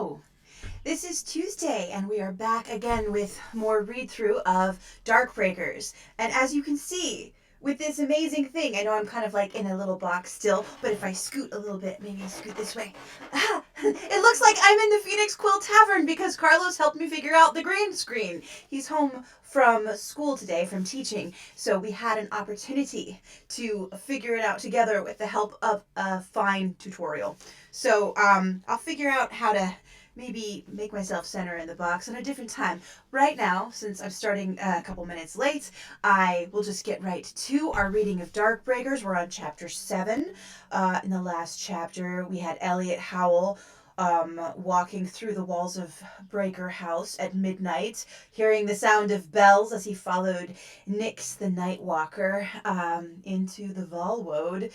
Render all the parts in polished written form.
Hello! This is Tuesday, and we are back again with more read-through of Darkbreakers. And as you can see, with this amazing thing, I know I'm kind of like in a little box still, but if I scoot a little bit, maybe scoot this way. It looks like I'm in the Phoenix Quill Tavern because Carlos helped me figure out the green screen. He's home from school today, from teaching, so we had an opportunity to figure it out together with the help of a fine tutorial. So I'll figure out how to maybe make myself center in the box on a different time. Right now, since I'm starting a couple minutes late, I will just get right to our reading of Darkbreakers. We're on chapter 7. In the last chapter, we had Elliot Howell walking through the walls of Breaker House at midnight, hearing the sound of bells as he followed Nyx the Nightwalker into the Volwood.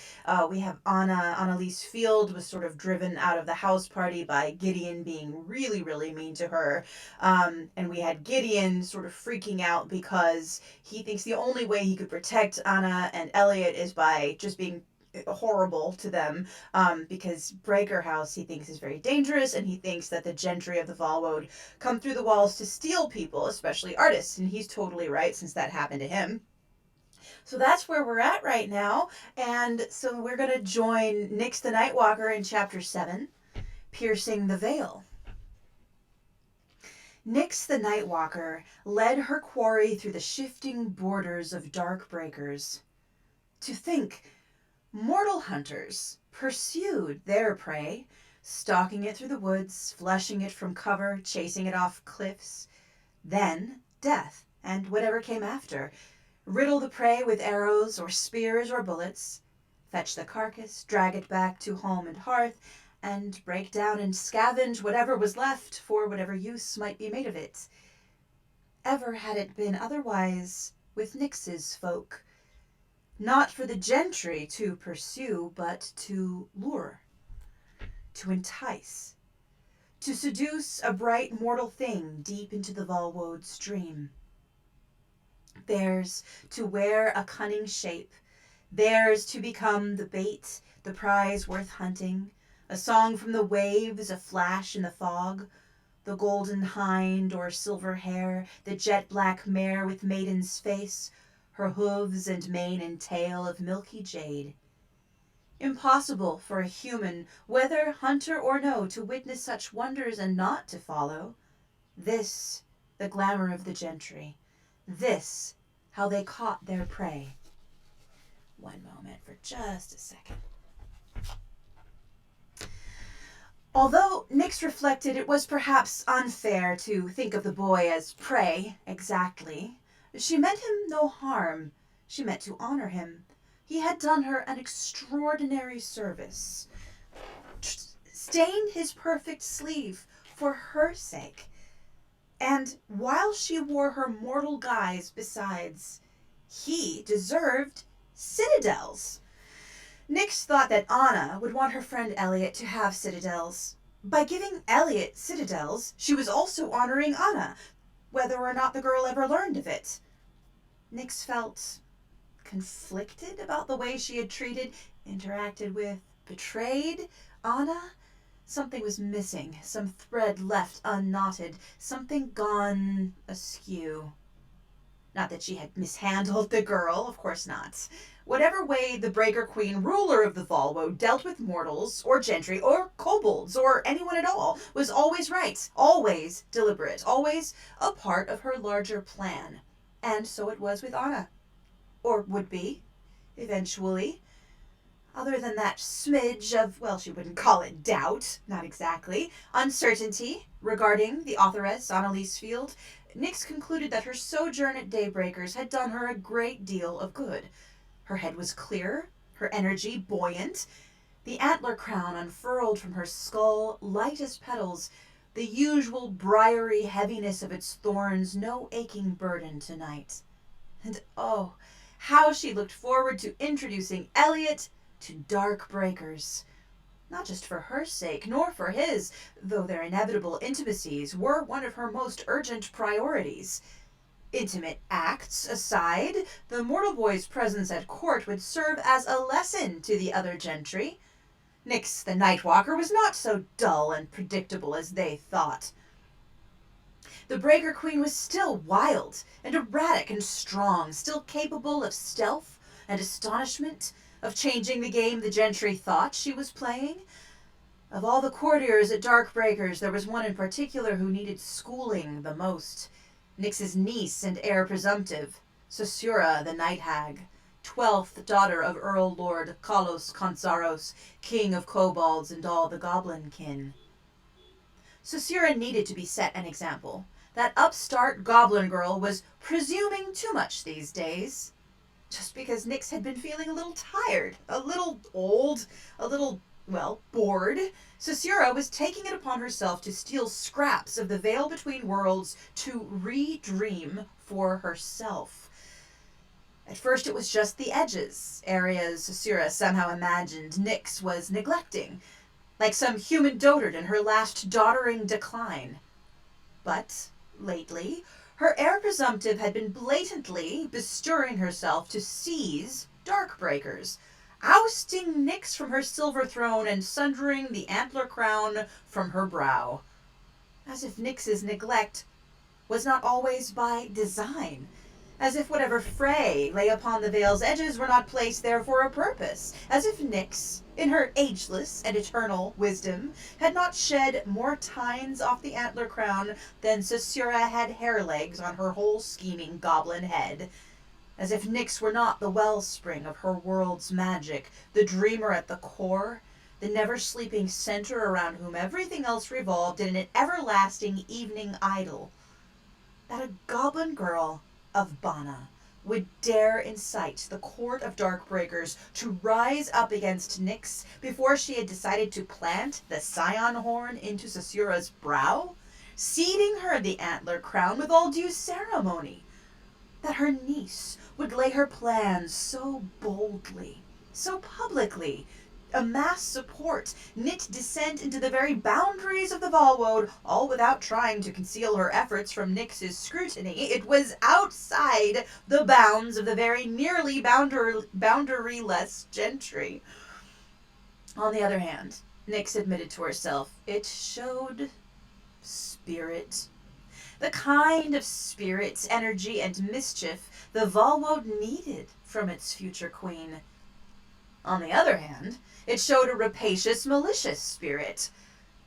We have Annalise Field was sort of driven out of the house party by Gideon being really, really mean to her. And we had Gideon sort of freaking out because he thinks the only way he could protect Anna and Elliot is by just being horrible to them, because Breaker House he thinks is very dangerous, and he thinks that the gentry of the Volwood come through the walls to steal people, especially artists, and he's totally right since that happened to him. So that's where we're at right now, and so we're going to join Nyx the Nightwalker in chapter 7, Piercing the Veil. Nyx the Nightwalker led her quarry through the shifting borders of Darkbreakers. To think, mortal hunters pursued their prey, stalking it through the woods, flushing it from cover, chasing it off cliffs. Then death, and whatever came after. Riddle the prey with arrows or spears or bullets, fetch the carcass, drag it back to home and hearth, and break down and scavenge whatever was left for whatever use might be made of it. Ever had it been otherwise with Nyx's folk. Not for the gentry to pursue, but to lure, to entice, to seduce a bright mortal thing deep into the Volwood's dream. Theirs to wear a cunning shape, theirs to become the bait, the prize worth hunting, a song from the waves, a flash in the fog, the golden hind or silver hair, the jet-black mare with maiden's face, her hooves and mane and tail of milky jade. Impossible for a human, whether hunter or no, to witness such wonders and not to follow. This, the glamour of the gentry. This, how they caught their prey. One moment for just a second. Although Nyx reflected it was perhaps unfair to think of the boy as prey exactly, she meant him no harm. She meant to honor him. He had done her an extraordinary service. Stained his perfect sleeve for her sake. And while she wore her mortal guise besides, he deserved citadels. Nyx thought that Anna would want her friend Elliot to have citadels. By giving Elliot citadels, she was also honoring Anna, whether or not the girl ever learned of it. Nyx felt conflicted about the way she had treated, interacted with, betrayed Anna. Something was missing, some thread left unknotted, something gone askew. Not that she had mishandled the girl, of course not. Whatever way the Breaker Queen, ruler of the Volwood, dealt with mortals, or gentry, or kobolds, or anyone at all, was always right, always deliberate, always a part of her larger plan. And so it was with Anna. Or would be, eventually. Other than that smidge of, well, she wouldn't call it doubt, not exactly, uncertainty regarding the authoress, Annalise Field, Nyx concluded that her sojourn at Daybreakers had done her a great deal of good. Her head was clear, her energy buoyant, the antler crown unfurled from her skull, light as petals, the usual briary heaviness of its thorns no aching burden tonight. And oh, how she looked forward to introducing Elliot to Darkbreakers. Not just for her sake, nor for his, though their inevitable intimacies were one of her most urgent priorities. Intimate acts aside, the mortal boy's presence at court would serve as a lesson to the other gentry. Nyx the Nightwalker was not so dull and predictable as they thought. The Breaker Queen was still wild and erratic and strong, still capable of stealth and astonishment, of changing the game the gentry thought she was playing. Of all the courtiers at Darkbreakers, there was one in particular who needed schooling the most. Nyx's niece and heir presumptive, Sosura the Night Hag, 12th daughter of Earl Lord Kalos Konsaros, king of kobolds and all the goblin kin. Sosura needed to be set an example. That upstart goblin girl was presuming too much these days. Just because Nyx had been feeling a little tired, a little old, a little, well, bored, Sosura was taking it upon herself to steal scraps of the veil between worlds to re-dream for herself. At first it was just the edges, areas Sosura somehow imagined Nyx was neglecting, like some human dotard in her last doddering decline. But, lately, her heir presumptive had been blatantly bestirring herself to seize Darkbreakers, ousting Nyx from her silver throne and sundering the antler crown from her brow. As if Nyx's neglect was not always by design, as if whatever fray lay upon the veil's edges were not placed there for a purpose, as if Nyx, in her ageless and eternal wisdom, had not shed more tines off the antler crown than Sosura had hair legs on her whole scheming goblin head, as if Nyx were not the wellspring of her world's magic, the dreamer at the core, the never-sleeping center around whom everything else revolved in an everlasting evening idol. That a goblin girl of Bana would dare incite the court of Darkbreakers to rise up against Nyx before she had decided to plant the scion horn into Sosura's brow, ceding her the antler crown with all due ceremony. That her niece would lay her plans so boldly, so publicly, amass support, knit dissent into the very boundaries of the Volwoad, all without trying to conceal her efforts from Nyx's scrutiny. It was outside the bounds of the very nearly boundaryless gentry. On the other hand, Nyx admitted to herself, it showed spirit. The kind of spirit, energy, and mischief the Volwoad needed from its future queen. On the other hand, it showed a rapacious, malicious spirit.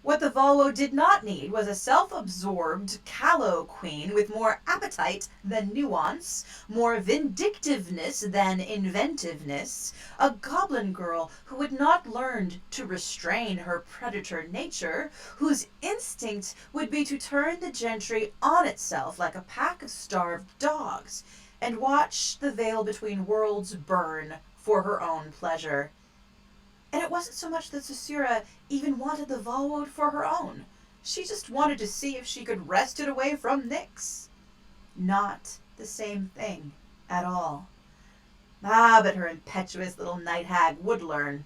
What the Volwoad did not need was a self-absorbed, callow queen with more appetite than nuance, more vindictiveness than inventiveness, a goblin girl who had not learned to restrain her predator nature, whose instinct would be to turn the gentry on itself like a pack of starved dogs, and watch the veil between worlds burn for her own pleasure. And it wasn't so much that Sosura even wanted the Volwoad for her own. She just wanted to see if she could wrest it away from Nyx. Not the same thing at all. But her impetuous little night hag would learn.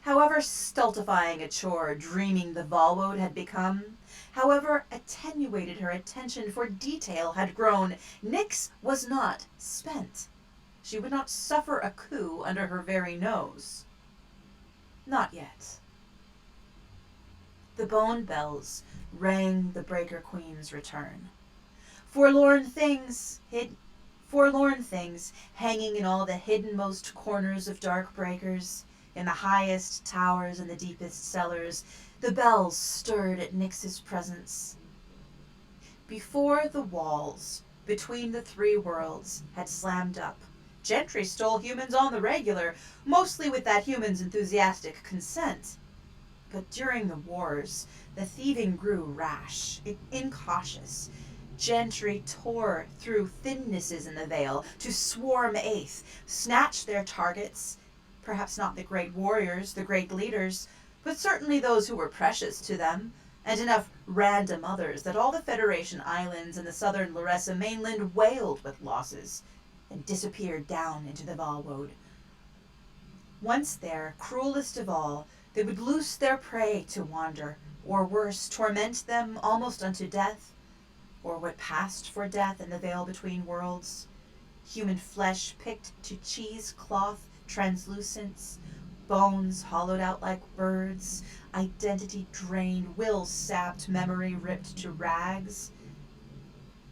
However stultifying a chore dreaming the Volwoad had become, however attenuated her attention for detail had grown, Nyx was not spent. She would not suffer a coup under her very nose. Not yet. The bone bells rang the Breaker Queen's return. Forlorn things hanging in all the hiddenmost corners of Darkbreakers, in the highest towers and the deepest cellars, the bells stirred at Nyx's presence. Before the walls between the three worlds had slammed up, gentry stole humans on the regular, mostly with that human's enthusiastic consent. But during the wars, the thieving grew rash, incautious. Gentry tore through thinnesses in the veil to swarm Aeth, snatch their targets, perhaps not the great warriors, the great leaders, but certainly those who were precious to them, and enough random others that all the Federation Islands and the southern Laressa mainland wailed with losses, and disappeared down into the Volwoad. Once there, cruelest of all, they would loose their prey to wander, or worse, torment them almost unto death, or what passed for death in the veil between worlds, human flesh picked to cheesecloth translucence, Bones hollowed out like birds, identity drained, will sapped, memory ripped to rags.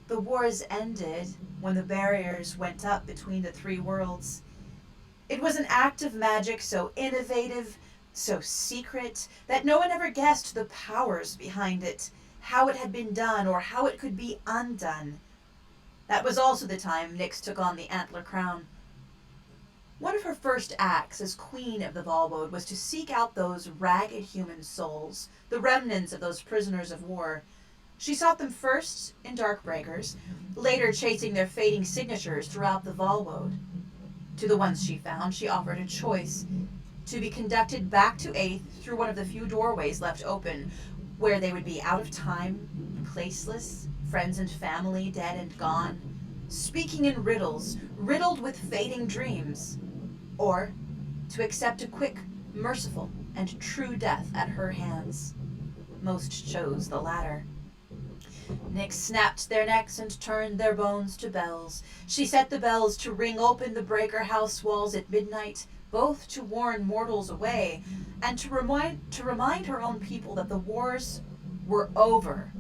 The wars ended when the barriers went up between the three worlds. It was an act of magic so innovative, so secret, that no one ever guessed the powers behind it, how it had been done, or how it could be undone. That was also the time Nyx took on the antler crown. One of her first acts as queen of the Volwoad was to seek out those ragged human souls, the remnants of those prisoners of war. She sought them first in Darkbreakers, later chasing their fading signatures throughout the Volwoad. To the ones she found, she offered a choice: to be conducted back to Eighth through one of the few doorways left open, where they would be out of time, placeless, friends and family dead and gone, speaking in riddles, riddled with fading dreams, or to accept a quick, merciful, and true death at her hands. Most chose the latter. Nyx snapped their necks and turned their bones to bells. She set the bells to ring open the breaker house walls at midnight, both to warn mortals away, and to remind her own people that the wars were over.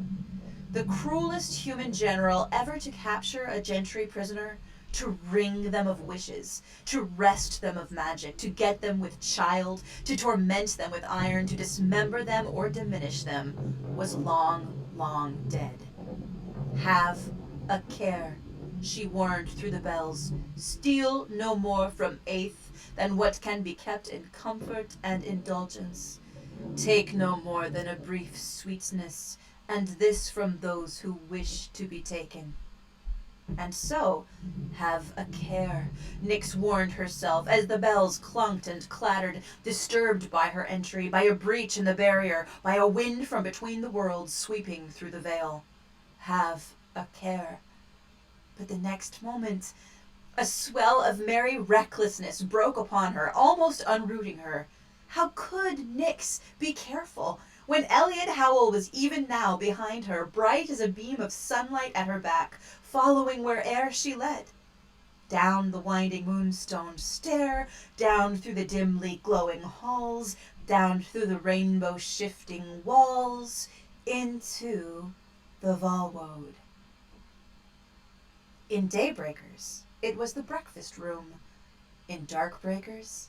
The cruelest human general ever to capture a gentry prisoner, to wring them of wishes, to wrest them of magic, to get them with child, to torment them with iron, to dismember them or diminish them, was long, long dead. Have a care, she warned through the bells. Steal no more from Eighth than what can be kept in comfort and indulgence. Take no more than a brief sweetness, and this from those who wish to be taken. And so, have a care, Nyx warned herself as the bells clunked and clattered, disturbed by her entry, by a breach in the barrier, by a wind from between the worlds sweeping through the veil. Have a care. But the next moment, a swell of merry recklessness broke upon her, almost unrooting her. How could Nyx be careful when Elliot Howell was even now behind her, bright as a beam of sunlight at her back, following where'er she led? Down the winding moonstone stair, down through the dimly glowing halls, down through the rainbow shifting walls, into the Volwoad. In Daybreakers, it was the breakfast room. In Darkbreakers,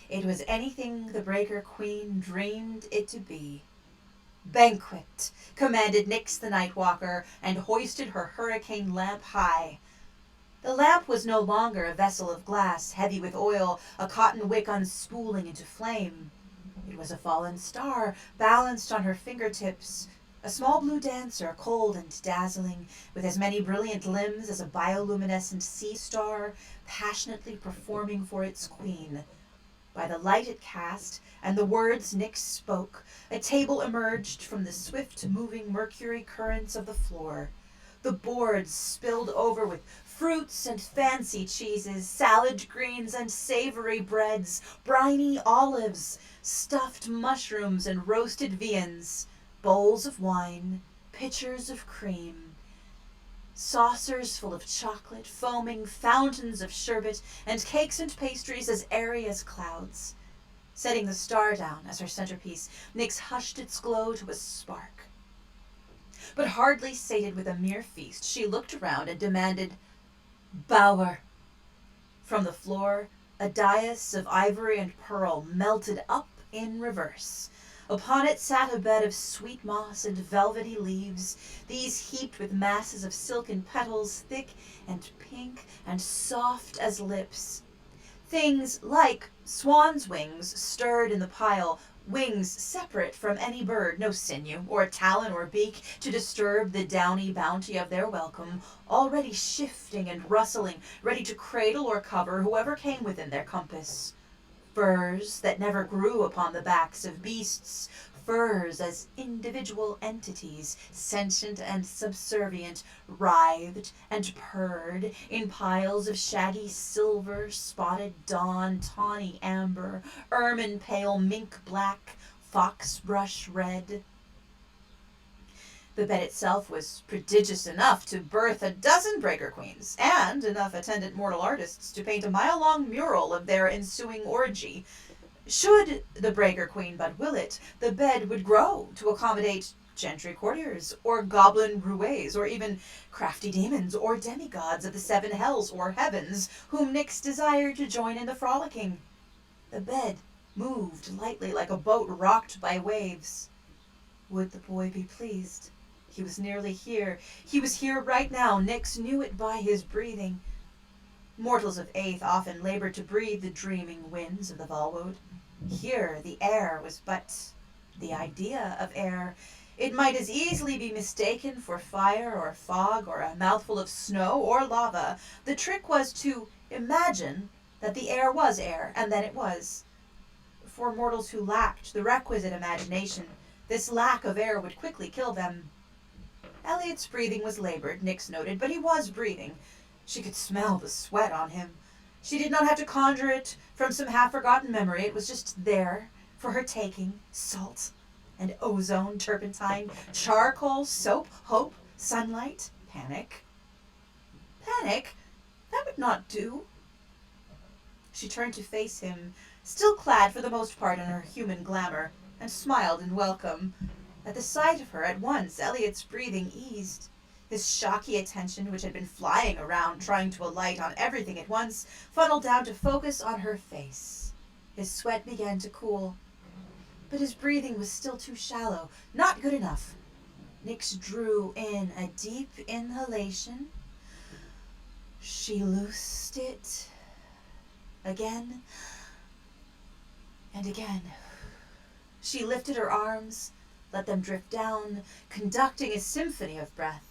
it was anything the Breaker Queen dreamed it to be. Banquet, commanded Nyx the Nightwalker, and hoisted her hurricane lamp high. The lamp was no longer a vessel of glass, heavy with oil, a cotton wick unspooling into flame. It was a fallen star, balanced on her fingertips, a small blue dancer, cold and dazzling, with as many brilliant limbs as a bioluminescent sea star, passionately performing for its queen. By the light it cast, and the words Nyx spoke, a table emerged from the swift-moving mercury currents of the floor. The boards spilled over with fruits and fancy cheeses, salad greens and savory breads, briny olives, stuffed mushrooms and roasted viands, bowls of wine, pitchers of cream, saucers full of chocolate, foaming fountains of sherbet, and cakes and pastries as airy as clouds. Setting the star down as her centerpiece, Nyx hushed its glow to a spark. But hardly sated with a mere feast, she looked around and demanded, "Bower." From the floor, a dais of ivory and pearl melted up in reverse. Upon it sat a bed of sweet moss and velvety leaves, these heaped with masses of silken petals, thick and pink and soft as lips. Things like swan's wings stirred in the pile, wings separate from any bird, no sinew or talon or beak to disturb the downy bounty of their welcome, already shifting and rustling, ready to cradle or cover whoever came within their compass. Furs that never grew upon the backs of beasts, furs as individual entities, sentient and subservient, writhed and purred in piles of shaggy silver, spotted dawn, tawny amber, ermine pale, mink black, foxbrush red. The bed itself was prodigious enough to birth a dozen breaker queens, and enough attendant mortal artists to paint a mile-long mural of their ensuing orgy. Should the Breaker Queen but will it, the bed would grow to accommodate gentry courtiers, or goblin roués, or even crafty demons, or demigods of the seven hells or heavens, whom Nyx desired to join in the frolicking. The bed moved lightly like a boat rocked by waves. Would the boy be pleased? He was nearly here. He was here right now. Nyx knew it by his breathing. Mortals of Aeth often labored to breathe the dreaming winds of the Volwood. Here the air was but the idea of air. It might as easily be mistaken for fire or fog or a mouthful of snow or lava. The trick was to imagine that the air was air, and then it was. For mortals who lacked the requisite imagination, this lack of air would quickly kill them. Eliot's breathing was labored, Nyx noted, but he was breathing. She could smell the sweat on him. She did not have to conjure it from some half-forgotten memory. It was just there for her taking. Salt and ozone, turpentine, charcoal, soap, hope, sunlight, panic. Panic? That would not do. She turned to face him, still clad for the most part in her human glamour, and smiled in welcome. At the sight of her, at once, Eliot's breathing eased. His shocky attention, which had been flying around, trying to alight on everything at once, funneled down to focus on her face. His sweat began to cool. But his breathing was still too shallow, not good enough. Nyx drew in a deep inhalation. She loosed it again and again. She lifted her arms, let them drift down, conducting a symphony of breath.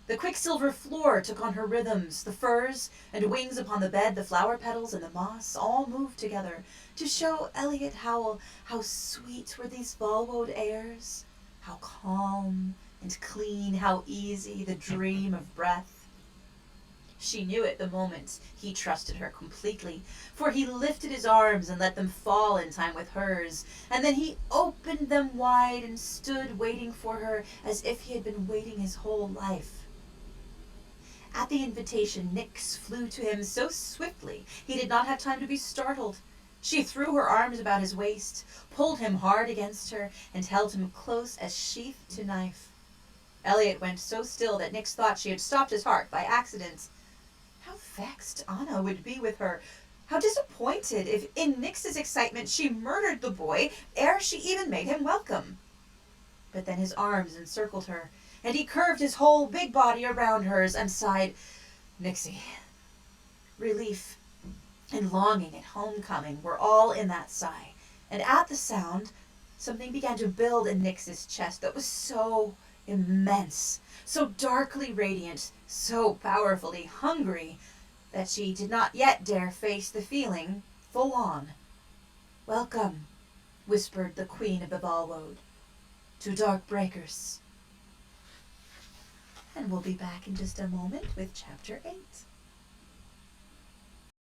The quicksilver floor took on her rhythms. The furs and wings upon the bed, the flower petals and the moss, all moved together to show Eliot Howell how sweet were these Volwoad airs, how calm and clean, how easy the dream of breath. She knew it the moment he trusted her completely, for he lifted his arms and let them fall in time with hers, and then he opened them wide and stood waiting for her as if he had been waiting his whole life. At the invitation, Nyx flew to him so swiftly he did not have time to be startled. She threw her arms about his waist, pulled him hard against her, and held him close as sheath to knife. Eliot went so still that Nyx thought she had stopped his heart by accident. How vexed Anna would be with her. How disappointed if in Nyx's excitement she murdered the boy ere she even made him welcome. But then his arms encircled her, and he curved his whole big body around hers and sighed, "Nyxie." Relief and longing and homecoming were all in that sigh, and at the sound, something began to build in Nyx's chest that was so immense, so darkly radiant, so powerfully hungry, that she did not yet dare face the feeling full on. "Welcome," whispered the Queen of the Volwoad, "to Dark Breakers." And we'll be back in just a moment with Chapter 8.